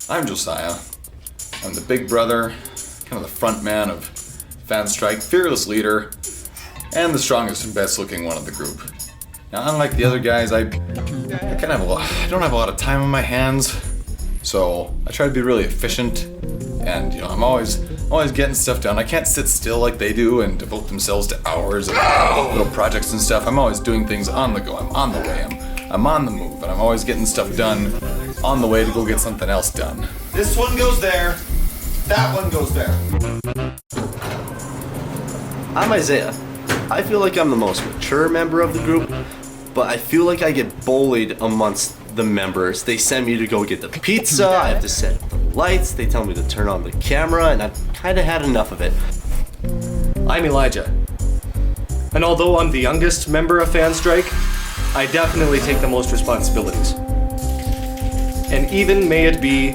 I'm Josiah. I'm the big brother, kind of the front man of FANSTRIKE, fearless leader, and the strongest and best looking one of the group. Now, unlike the other guys, I don't have a lot of time on my hands, so I try to be really efficient, and I'm always getting stuff done. I can't sit still like they do and devote themselves to hours of little projects and stuff. I'm always doing things on the go. I'm on the way. I'm on the move, and I'm always getting stuff done on the way to go get something else done. This one goes there. That one goes there. I'm Isaiah. I feel like I'm the most mature member of the group, but I feel like I get bullied amongst the members. They send me to go get the pizza, I have to set up the lights, they tell me to turn on the camera, and I've kind of had enough of it. I'm Elijah. And although I'm the youngest member of FANSTRIKE, I definitely take the most responsibilities. And even may it be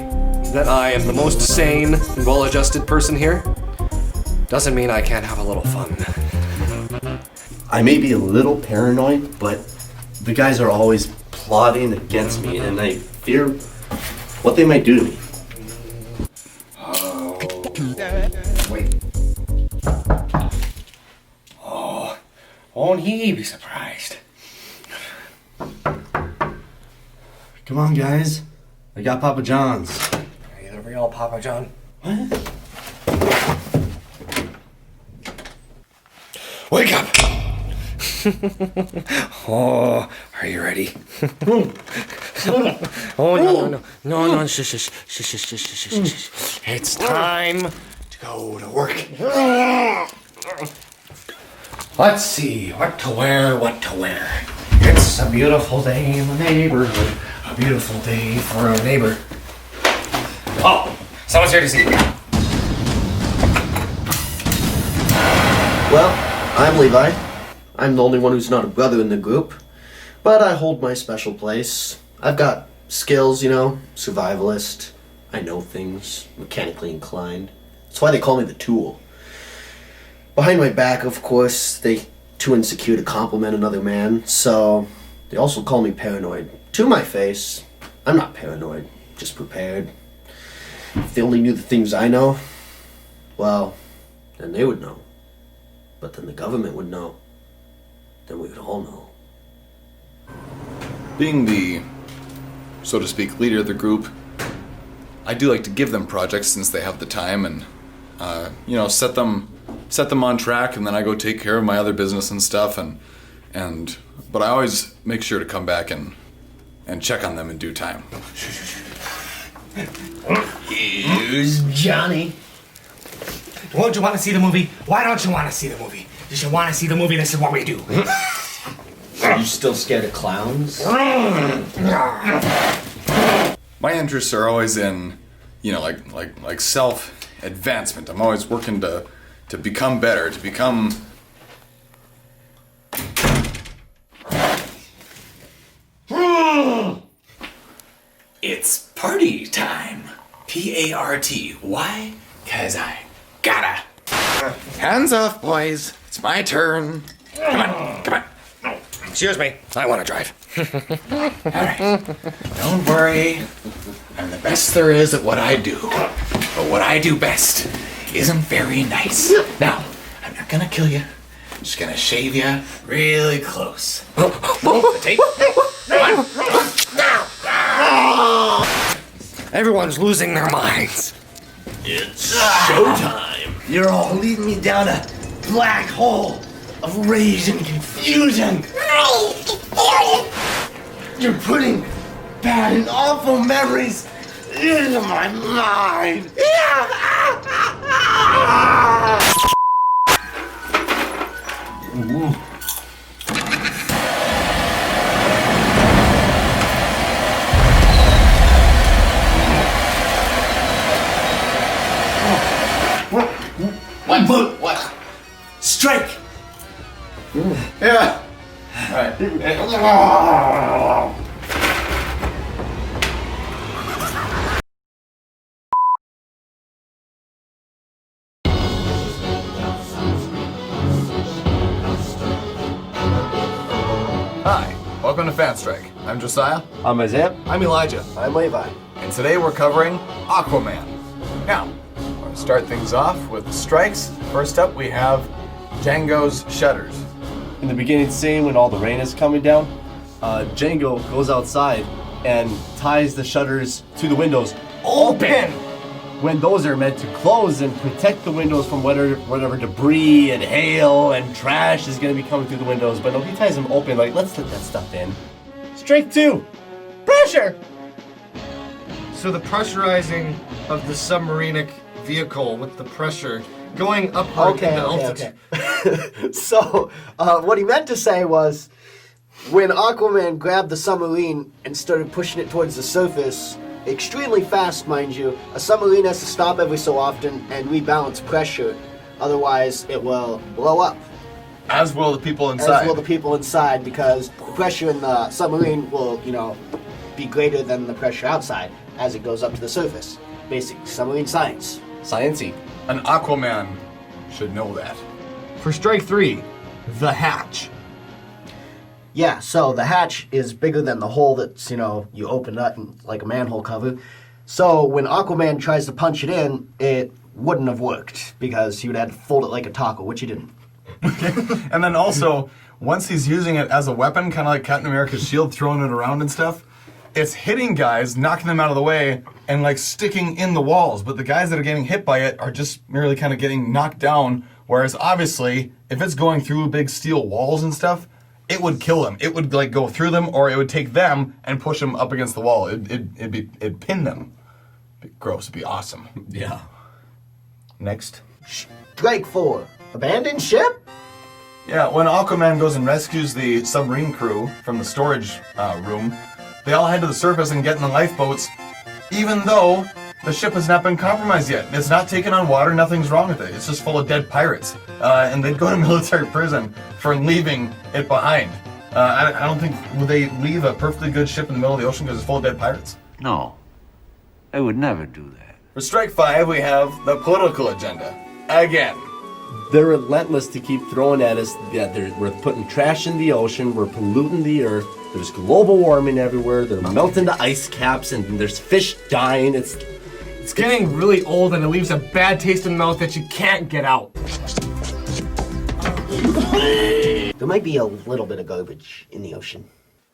that I am the most sane and well-adjusted person here, doesn't mean I can't have a little fun. I may be a little paranoid, but the guys are always plotting against me, and I fear what they might do to me. Oh, wait. Oh, won't he be surprised? Come on, guys. I got Papa John's. Are you the real Papa John? What? Wake up! Oh, are you ready? Oh, no, shush. It's time to go to work. Let's see, what to wear. It's a beautiful day in the neighborhood. A beautiful day for a neighbor. Oh, someone's here to see me. Well, I'm Levi. I'm the only one who's not a brother in the group, but I hold my special place. I've got skills, survivalist. I know things, mechanically inclined. That's why they call me the Tool. Behind my back, of course, they too insecure to compliment another man, so they also call me paranoid. To my face, I'm not paranoid, just prepared. If they only knew the things I know, well, then they would know. But then the government would know. Then we would all know. Being the, so to speak, leader of the group, I do like to give them projects since they have the time and, set them on track, and then I go take care of my other business and stuff, but I always make sure to come back and check on them in due time. Here's Johnny. Won't you want to see the movie? Why don't you want to see the movie? You should want to see the movie. This is what we do. Are you still scared of clowns? My interests are always in, like self-advancement. I'm always working to become better, to become... It's party time. P-A-R-T. Why? 'Cause I gotta. Hands off, boys. It's my turn. Come on. Excuse me, I want to drive. All right. Don't worry. I'm the best there is at what I do. But what I do best isn't very nice. Now, I'm not gonna kill you. I'm just gonna shave you really close. The tape. Come on. Everyone's losing their minds. It's showtime. You're all leading me down a black hole of rage and confusion. You're putting bad and awful memories into my mind. What? Strike! Yeah. All right. Hi, welcome to FANSTRIKE. I'm Josiah. I'm Isaiah. I'm Elijah. I'm Levi. And and today we're covering Aquaman. Now, we're going to start things off with the strikes. First up, we have Django's shutters. In the beginning scene, when all the rain is coming down, Django goes outside and ties the shutters to the windows open, when those are meant to close and protect the windows from whatever debris and hail and trash is going to be coming through the windows. But no, he ties them open, like, let's let that stuff in. Strike 2, pressure. So the pressurizing of the submarinic vehicle with the pressure going upward in the altitude. So, what he meant to say was, when Aquaman grabbed the submarine and started pushing it towards the surface, extremely fast, mind you, a submarine has to stop every so often and rebalance pressure, otherwise it will blow up. As will the people inside. As will the people inside, because the pressure in the submarine will, be greater than the pressure outside as it goes up to the surface. Basic submarine science. Sciencey. An Aquaman should know that. For strike 3, the hatch. Yeah, so the hatch is bigger than the hole that's, you open up like a manhole cover. So when Aquaman tries to punch it in, it wouldn't have worked because he would have to fold it like a taco, which he didn't. And then also, once he's using it as a weapon, kind of like Captain America's shield, throwing it around and stuff, it's hitting guys, knocking them out of the way, and like sticking in the walls. But the guys that are getting hit by it are just merely kind of getting knocked down. Whereas obviously, if it's going through big steel walls and stuff, it would kill them. It would like go through them, or it would take them and push them up against the wall. It'd pin them. It'd be gross. It'd be awesome. Yeah. Next. Strike 4, abandoned ship? Yeah, when Aquaman goes and rescues the submarine crew from the storage room, they all head to the surface and get in the lifeboats, even though the ship has not been compromised yet. It's not taken on water, nothing's wrong with it. It's just full of dead pirates. And they'd go to military prison for leaving it behind. I don't think, would they leave a perfectly good ship in the middle of the ocean because it's full of dead pirates? No, I would never do that. For strike 5, we have the political agenda. Again. They're relentless to keep throwing at us that we're putting trash in the ocean, we're polluting the earth, there's global warming everywhere, they're melting the ice caps, and there's fish dying. It's getting really old and it leaves a bad taste in the mouth that you can't get out. There might be a little bit of garbage in the ocean.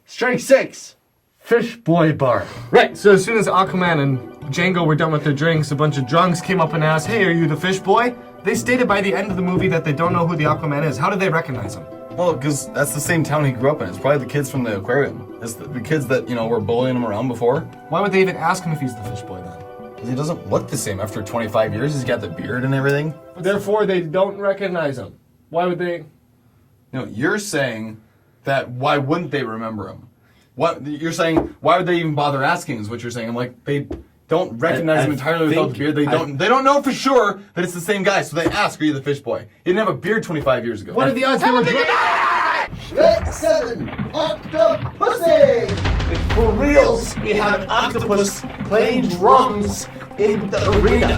Strike 6, Fish Boy Bar. Right, so as soon as Aquaman and Django were done with their drinks, a bunch of drunks came up and asked, "Hey, are you the fish boy?" They stated by the end of the movie that they don't know who the Aquaman is. How did they recognize him? Well, because that's the same town he grew up in. It's probably the kids from the aquarium. It's the kids that, were bullying him around before. Why would they even ask him if he's the fish boy then? Because he doesn't look the same after 25 years. He's got the beard and everything. Therefore, they don't recognize him. Why would they? No, you're saying that why wouldn't they remember him? What you're saying? Why would they even bother asking? Is what you're saying? I'm like, they don't recognize him entirely without the beard. They don't know for sure that it's the same guy. So they ask, "Are you the fish boy?" He didn't have a beard 25 years ago. What are the odds they were drunk? Strike 7, Octopussy! For reals, we have an octopus playing drums in the arena.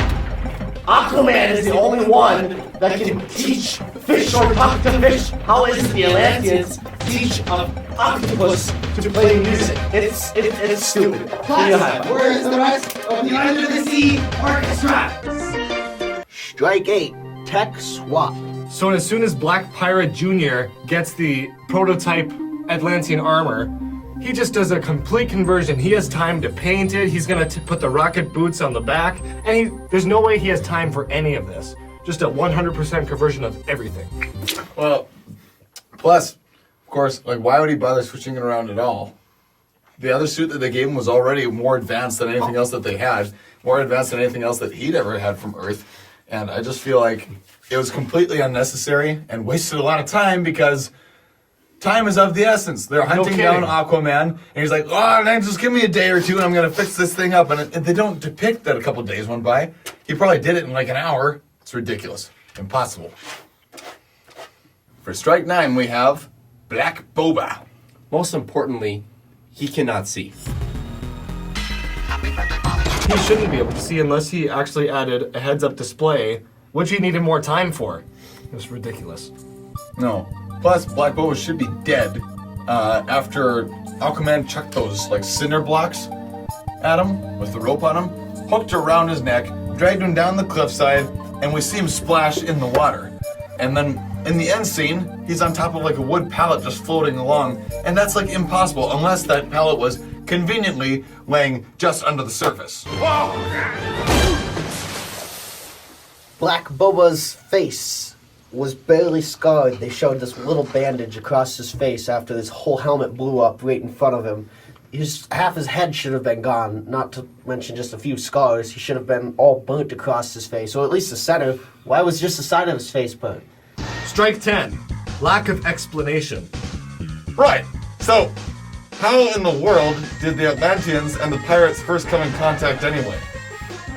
Aquaman is the only one that can teach fish or talk to fish. How is the Atlanteans teach an octopus to play music? It's stupid. Where is the rest of the Under the Sea Orchestra? Strike 8, Tech Swap. So as soon as Black Pirate Jr. gets the prototype Atlantean armor, he just does a complete conversion. He has time to paint it. He's gonna put the rocket boots on the back, and there's no way he has time for any of this. Just a 100% conversion of everything. Well, plus, of course, like why would he bother switching it around at all? The other suit that they gave him was already more advanced than anything else that they had, more advanced than anything else that he'd ever had from Earth. And I just feel like it was completely unnecessary and wasted a lot of time because time is of the essence. They're hunting down Aquaman, and he's like, "Oh, man, just give me a day or two, and I'm gonna fix this thing up." And they don't depict that a couple days went by. He probably did it in like an hour. It's ridiculous, impossible. For strike 9, we have Black Boba. Most importantly, he cannot see. He shouldn't be able to see unless he actually added a heads-up display, which he needed more time for. It was ridiculous. No. Plus, Black Boba should be dead after Aquaman chucked those like cinder blocks at him with the rope on him, hooked around his neck, dragged him down the cliffside, and we see him splash in the water. And then in the end scene, he's on top of like a wood pallet just floating along, and that's like impossible unless that pallet was conveniently laying just under the surface. Black Boba's face was barely scarred. They showed this little bandage across his face after this whole helmet blew up right in front of him. Half his head should have been gone, not to mention just a few scars. He should have been all burnt across his face, or at least the center. Why was just the side of his face burnt? Strike 10. Lack of explanation. Right. So, how in the world did the Atlanteans and the pirates first come in contact anyway?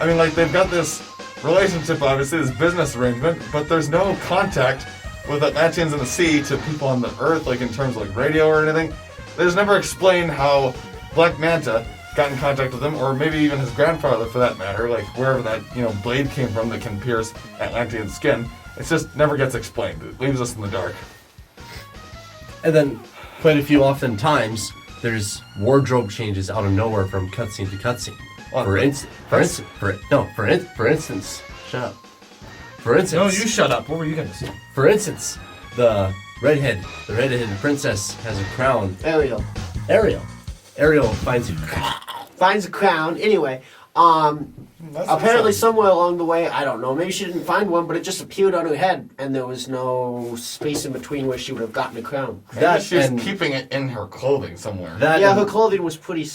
I mean, like, they've got this relationship, obviously, this business arrangement, but there's no contact with Atlanteans in the sea to people on the Earth, like in terms of like radio or anything. They just never explained how Black Manta got in contact with him, or maybe even his grandfather for that matter, like wherever that, blade came from that can pierce Atlantean skin. It just never gets explained. It leaves us in the dark. And then, quite a few often times, there's wardrobe changes out of nowhere from cutscene to cutscene. For instance, shut up. For instance, No, you shut up. What were you gonna say? For instance, the redheaded princess has a crown. Ariel finds finds a crown. Anyway, apparently somewhere along the way, I don't know, maybe she didn't find one, but it just appeared on her head, and there was no space in between where she would have gotten a crown. Maybe she's keeping it in her clothing somewhere. Her clothing was pretty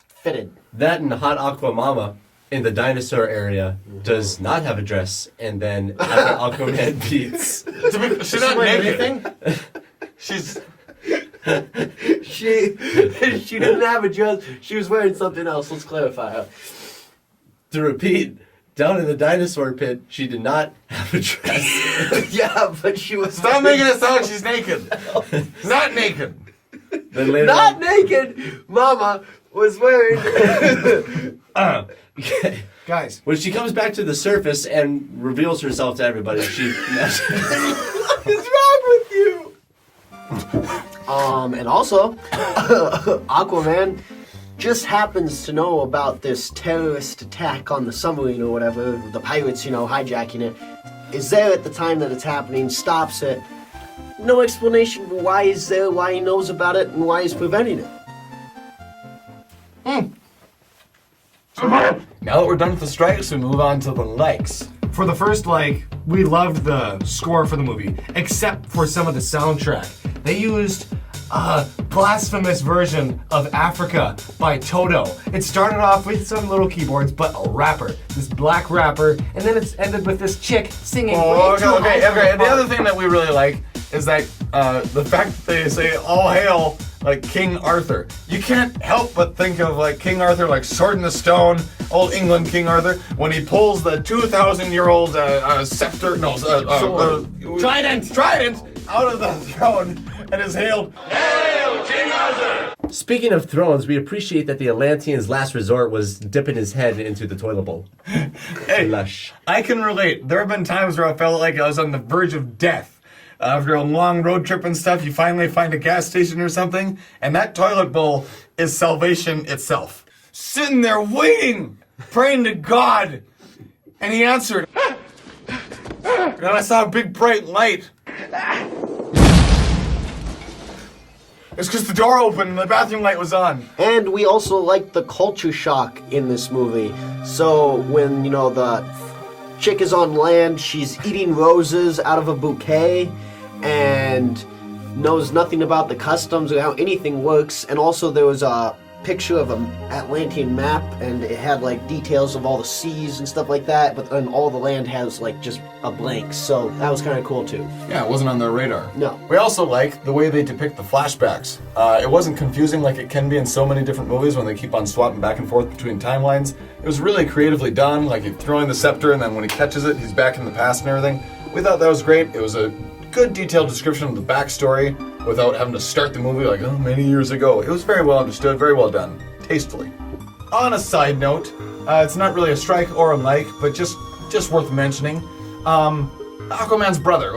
fitted. That and Hot Aqua Mama in the dinosaur area does not have a dress, and then after Aquaman beats... She's not naked. She's... She didn't have a dress. She was wearing something else. Let's clarify her. To repeat, down in the dinosaur pit, she did not have a dress. Yeah, but she was... Stop making it sound like she's naked. Not naked. Then later Not naked! Mama was wearing... Okay. Guys. When she comes back to the surface and reveals herself to everybody, she... What is wrong with you? And also, Aquaman just happens to know about this terrorist attack on the submarine or whatever, the pirates, hijacking it, is there at the time that it's happening, stops it. No explanation for why he's there, why he knows about it, and why he's preventing it. Now that we're done with the strikes, we move on to the likes. For the first we loved the score for the movie, except for some of the soundtrack. They used a blasphemous version of Africa by Toto. It started off with some little keyboards, but a rapper, this black rapper, and then it's ended with this chick singing. Okay. And the other thing that we really like is that the fact that they say "All hail" like King Arthur. You can't help but think of like King Arthur, like Sword in the Stone, old England King Arthur, when he pulls the 2,000-year-old scepter, trident out of the throne and is hailed, "Hail King Arthur!" Speaking of thrones, we appreciate that the Atlantean's last resort was dipping his head into the toilet bowl. Hey, Lush. I can relate. There have been times where I felt like I was on the verge of death. After a long road trip and stuff, you finally find a gas station or something, and that toilet bowl is salvation itself. Sitting there waiting, praying to God, and he answered. And I saw a big bright light. It's because the door opened and the bathroom light was on. And we also like the culture shock in this movie. So when, the chick is on land, she's eating roses out of a bouquet and knows nothing about the customs or how anything works. And also there was a picture of an Atlantean map, and it had details of all the seas and stuff like that, but then all the land has just a blank. So that was kind of cool too. Yeah, it wasn't on their radar. No. We also like the way they depict the flashbacks. It wasn't confusing like it can be in so many different movies when they keep on swapping back and forth between timelines. It was really creatively done, like he's throwing the scepter and then when he catches it, he's back in the past and everything. We thought that was great. It was a good detailed description of the backstory without having to start the movie many years ago. It was very well understood, very well done, tastefully. On a side note, it's not really a strike or a like, but just worth mentioning. Aquaman's brother,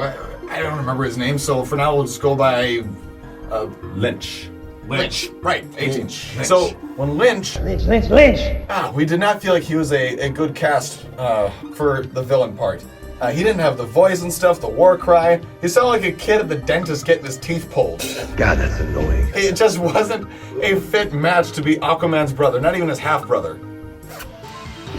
I don't remember his name, so for now we'll just go by Lynch. Lynch. Right, 18. Lynch. So when Lynch, we did not feel like he was a good cast for the villain part. He didn't have the voice and stuff, the war cry. He sounded like a kid at the dentist getting his teeth pulled. God, that's annoying. It just wasn't a fit match to be Aquaman's brother, not even his half-brother.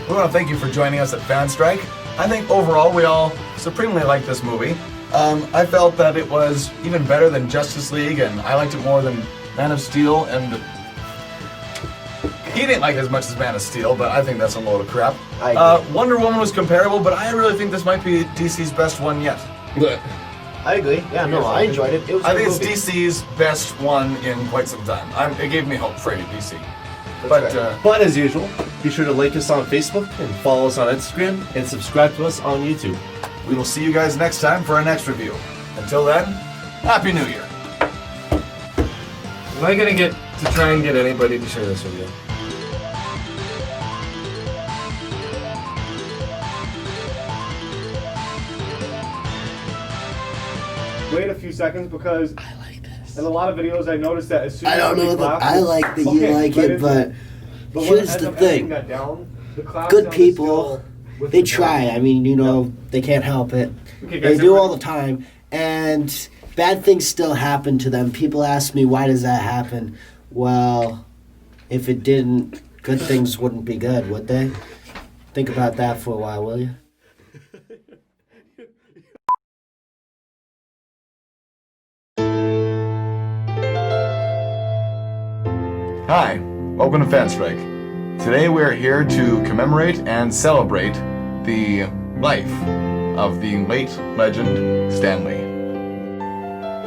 We want to thank you for joining us at FANSTRIKE. I think overall we all supremely liked this movie. I felt that it was even better than Justice League, and I liked it more than Man of Steel, and he didn't like it as much as Man of Steel, but I think that's a load of crap. Wonder Woman was comparable, but I really think this might be DC's best one yet. I agree. Yeah, no, I enjoyed it. It was a I think good it's movie. DC's best one in quite some time. It gave me hope for DC. But as usual, be sure to like us on Facebook and follow us on Instagram and subscribe to us on YouTube. We will see you guys next time for our next review. Until then, Happy New Year. Am I gonna get to try and get anybody to share this video? Wait a few seconds because I like this. in a lot of videos I noticed that as soon as I don't know that I like that you like it, but when here's I end the up editing thing. that down, the cloud Good sound is people, still with they the try. voice. I mean, you know, they can't help it. Okay, They guys, do everybody- all the time, and bad things still happen to them. People ask me, why does that happen? Well, if it didn't, good things wouldn't be good, would they? Think about that for a while, will you? Hi, welcome to FANSTRIKE. Today we are here to commemorate and celebrate the life of the late legend Stan Lee.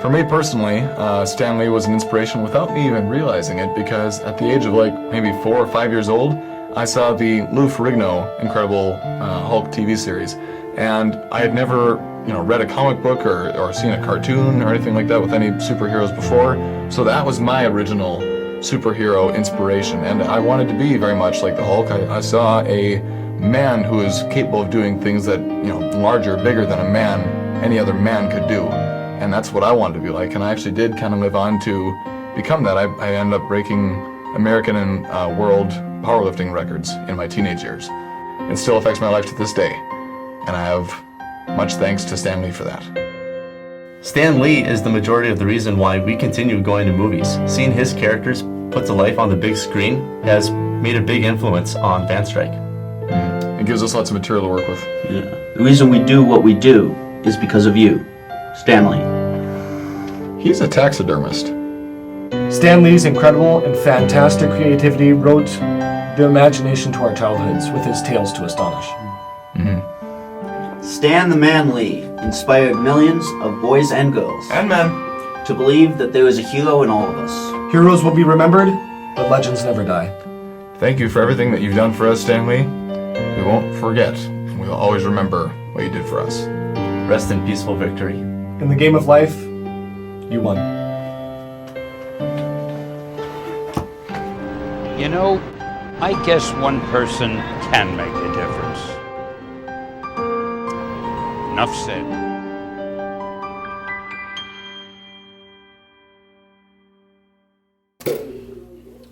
For me personally, Stan Lee was an inspiration without me even realizing it, because at the age of like maybe 4 or 5 years old, I saw the Lou Ferrigno Incredible Hulk TV series, and I had never read a comic book or seen a cartoon or anything like that with any superheroes before, so that was my original superhero inspiration, and I wanted to be very much like the Hulk. I saw a man who is capable of doing things that, larger, bigger than any other man could do, and that's what I wanted to be like, and I actually did kind of live on to become that. I ended up breaking American and world powerlifting records in my teenage years. It still affects my life to this day, and I have much thanks to Stan Lee for that. Stan Lee is the majority of the reason why we continue going to movies. Seeing his characters put to life on the big screen has made a big influence on FANSTRIKE. It gives us lots of material to work with. Yeah. The reason we do what we do is because of you, Stanley. He's a taxidermist. Stan Lee's incredible and fantastic creativity wrote the imagination to our childhoods with his Tales to Astonish. Stan the Man Lee inspired millions of boys and girls And men. to believe that there is a hero in all of us. Heroes will be remembered, but legends never die. Thank you for everything that you've done for us, Stan Lee. We won't forget, and we'll always remember what you did for us. Rest in peaceful victory. In the game of life, you won. You know, I guess one person can make a difference. Enough said.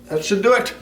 That should do it.